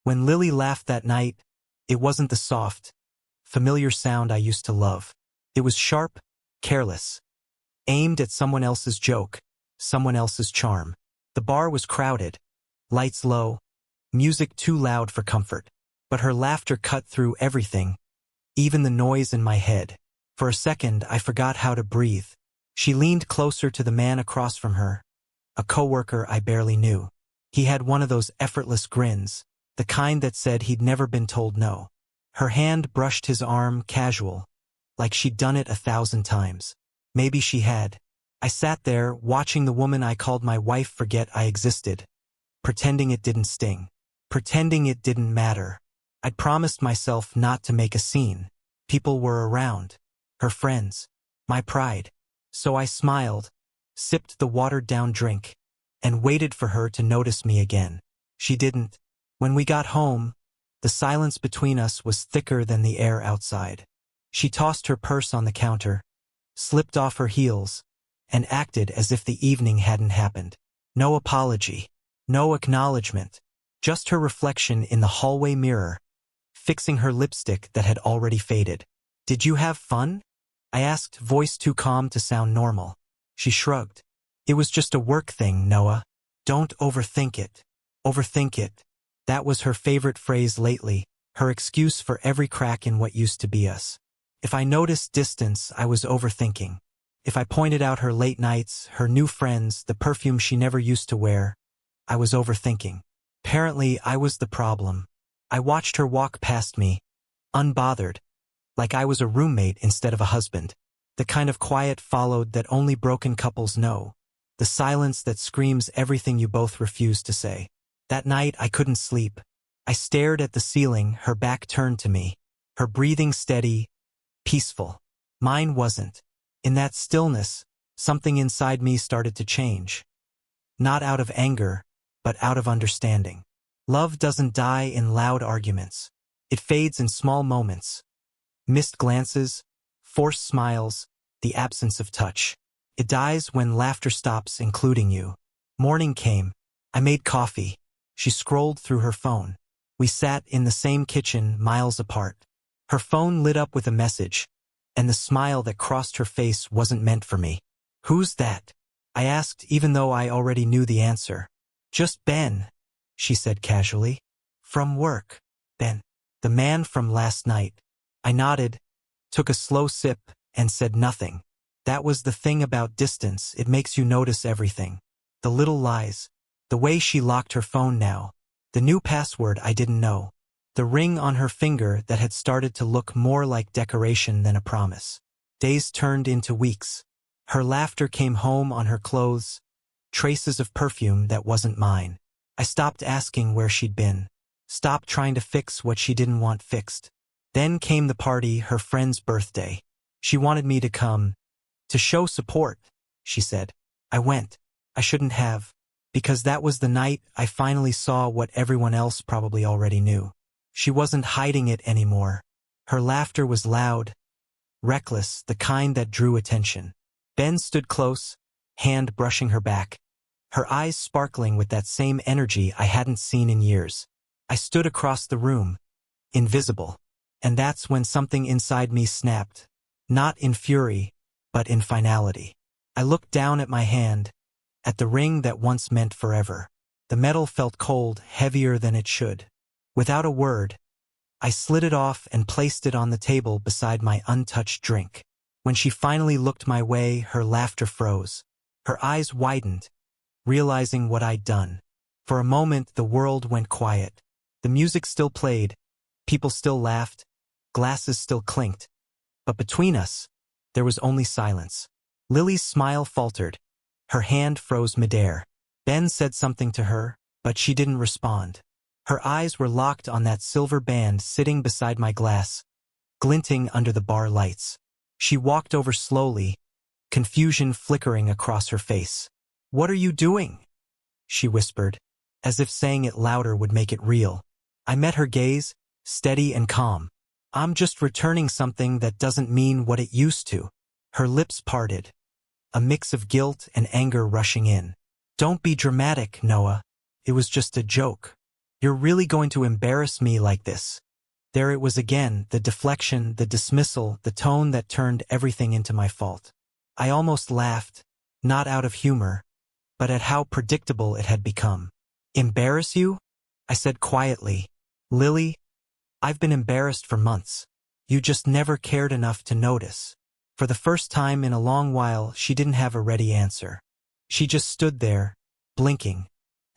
When Lily laughed that night, it wasn't the soft, familiar sound I used to love. It was sharp, careless, aimed at someone else's joke, someone else's charm. The bar was crowded, lights low, music too loud for comfort. But her laughter cut through everything, even the noise in my head. For a second, I forgot how to breathe. She leaned closer to the man across from her, a coworker I barely knew. He had one of those effortless grins, the kind that said he'd never been told no. Her hand brushed his arm, casual, like she'd done it 1,000 times. Maybe she had. I sat there, watching the woman I called my wife forget I existed, pretending it didn't sting, pretending it didn't matter. I'd promised myself not to make a scene. People were around, her friends, my pride. So I smiled, sipped the watered-down drink, and waited for her to notice me again. She didn't. When we got home, the silence between us was thicker than the air outside. She tossed her purse on the counter, slipped off her heels, and acted as if the evening hadn't happened. No apology, no acknowledgement, just her reflection in the hallway mirror, fixing her lipstick that had already faded. "Did you have fun?" I asked, voice too calm to sound normal. She shrugged. "It was just a work thing, Noah. Don't overthink it. Overthink it." That was her favorite phrase lately, her excuse for every crack in what used to be us. If I noticed distance, I was overthinking. If I pointed out her late nights, her new friends, the perfume she never used to wear, I was overthinking. Apparently, I was the problem. I watched her walk past me, unbothered, like I was a roommate instead of a husband. The kind of quiet followed that only broken couples know. The silence that screams everything you both refuse to say. That night, I couldn't sleep. I stared at the ceiling, her back turned to me, her breathing steady, peaceful. Mine wasn't. In that stillness, something inside me started to change. Not out of anger, but out of understanding. Love doesn't die in loud arguments. It fades in small moments. Missed glances, forced smiles, the absence of touch. It dies when laughter stops, including you. Morning came. I made coffee. She scrolled through her phone. We sat in the same kitchen, miles apart. Her phone lit up with a message, and the smile that crossed her face wasn't meant for me. "Who's that?" I asked, even though I already knew the answer. "Just Ben," she said casually. "From work." "Ben." "The man from last night." I nodded, took a slow sip, and said nothing. That was the thing about distance, it makes you notice everything. The little lies. The way she locked her phone now. The new password I didn't know. The ring on her finger that had started to look more like decoration than a promise. Days turned into weeks. Her laughter came home on her clothes, traces of perfume that wasn't mine. I stopped asking where she'd been. Stopped trying to fix what she didn't want fixed. Then came the party, her friend's birthday. She wanted me to come. To show support, she said. I went. I shouldn't have. Because that was the night I finally saw what everyone else probably already knew. She wasn't hiding it anymore. Her laughter was loud, reckless, the kind that drew attention. Ben stood close, hand brushing her back, her eyes sparkling with that same energy I hadn't seen in years. I stood across the room, invisible, and that's when something inside me snapped, not in fury, but in finality. I looked down at my hand, at the ring that once meant forever. The metal felt cold, heavier than it should. Without a word, I slid it off and placed it on the table beside my untouched drink. When she finally looked my way, her laughter froze. Her eyes widened, realizing what I'd done. For a moment, the world went quiet. The music still played, people still laughed, glasses still clinked. But between us, there was only silence. Lily's smile faltered. Her hand froze midair. Ben said something to her, but she didn't respond. Her eyes were locked on that silver band sitting beside my glass, glinting under the bar lights. She walked over slowly, confusion flickering across her face. "What are you doing?" she whispered, as if saying it louder would make it real. I met her gaze, steady and calm. "I'm just returning something that doesn't mean what it used to." Her lips parted, a mix of guilt and anger rushing in. "Don't be dramatic, Noah. It was just a joke." You're really going to embarrass me like this? There it was again, the deflection, the dismissal, the tone that turned everything into my fault. I almost laughed, not out of humor, but at how predictable it had become. Embarrass you? I said quietly. Lily, I've been embarrassed for months. You just never cared enough to notice. For the first time in a long while, she didn't have a ready answer. She just stood there, blinking,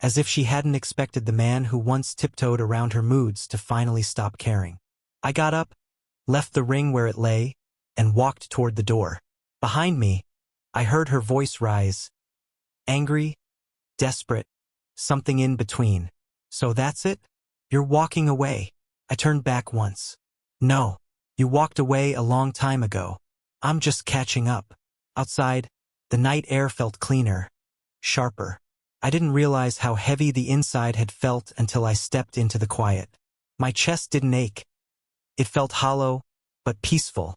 as if she hadn't expected the man who once tiptoed around her moods to finally stop caring. I got up, left the ring where it lay, and walked toward the door. Behind me, I heard her voice rise. Angry, desperate, something in between. So that's it? You're walking away. I turned back once. No, you walked away a long time ago. I'm just catching up. Outside, the night air felt cleaner, sharper. I didn't realize how heavy the inside had felt until I stepped into the quiet. My chest didn't ache. It felt hollow, but peaceful,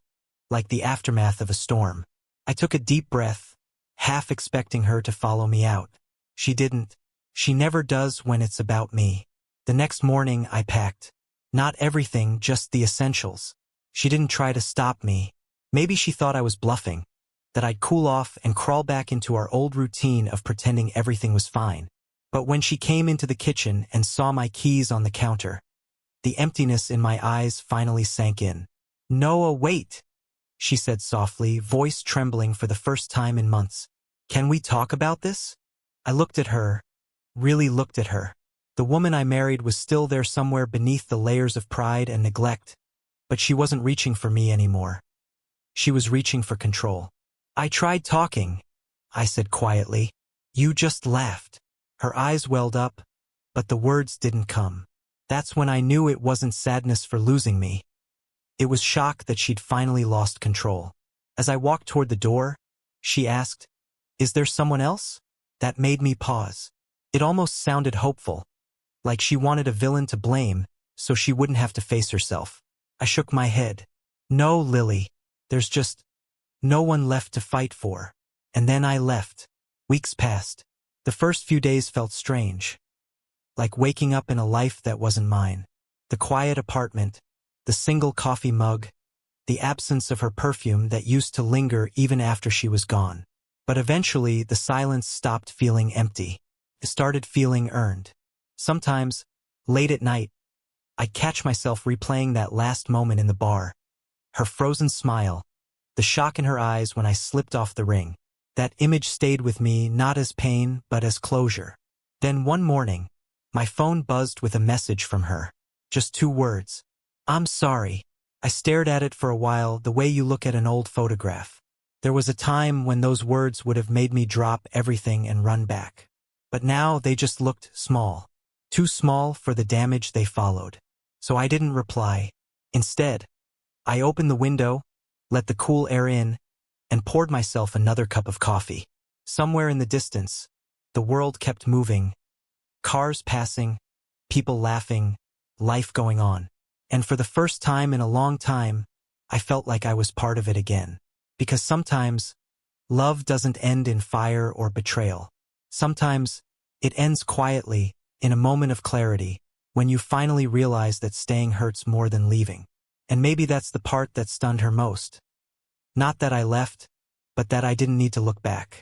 like the aftermath of a storm. I took a deep breath, half expecting her to follow me out. She didn't. She never does when it's about me. The next morning I packed. Not everything, just the essentials. She didn't try to stop me. Maybe she thought I was bluffing, that I'd cool off and crawl back into our old routine of pretending everything was fine. But when she came into the kitchen and saw my keys on the counter, the emptiness in my eyes finally sank in. Noah, wait, she said softly, voice trembling for the first time in months. Can we talk about this? I looked at her, really looked at her. The woman I married was still there somewhere beneath the layers of pride and neglect, but she wasn't reaching for me anymore. She was reaching for control. I tried talking, I said quietly. You just laughed. Her eyes welled up, but the words didn't come. That's when I knew it wasn't sadness for losing me. It was shock that she'd finally lost control. As I walked toward the door, she asked, "Is there someone else?" That made me pause. It almost sounded hopeful, like she wanted a villain to blame so she wouldn't have to face herself. I shook my head. No, Lily. There's just no one left to fight for. And then I left. Weeks passed. The first few days felt strange, like waking up in a life that wasn't mine. The quiet apartment, the single coffee mug, the absence of her perfume that used to linger even after she was gone. But eventually, the silence stopped feeling empty. It started feeling earned. Sometimes, late at night, I'd catch myself replaying that last moment in the bar. Her frozen smile, the shock in her eyes when I slipped off the ring. That image stayed with me not as pain, but as closure. Then one morning, my phone buzzed with a message from her. Just 2 words. I'm sorry. I stared at it for a while, the way you look at an old photograph. There was a time when those words would have made me drop everything and run back. But now they just looked small. Too small for the damage they followed. So I didn't reply. Instead, I opened the window, let the cool air in, and poured myself another cup of coffee. Somewhere in the distance, the world kept moving. Cars passing, people laughing, life going on. And for the first time in a long time, I felt like I was part of it again. Because sometimes, love doesn't end in fire or betrayal. Sometimes, it ends quietly, in a moment of clarity, when you finally realize that staying hurts more than leaving. And maybe that's the part that stunned her most. Not that I left, but that I didn't need to look back.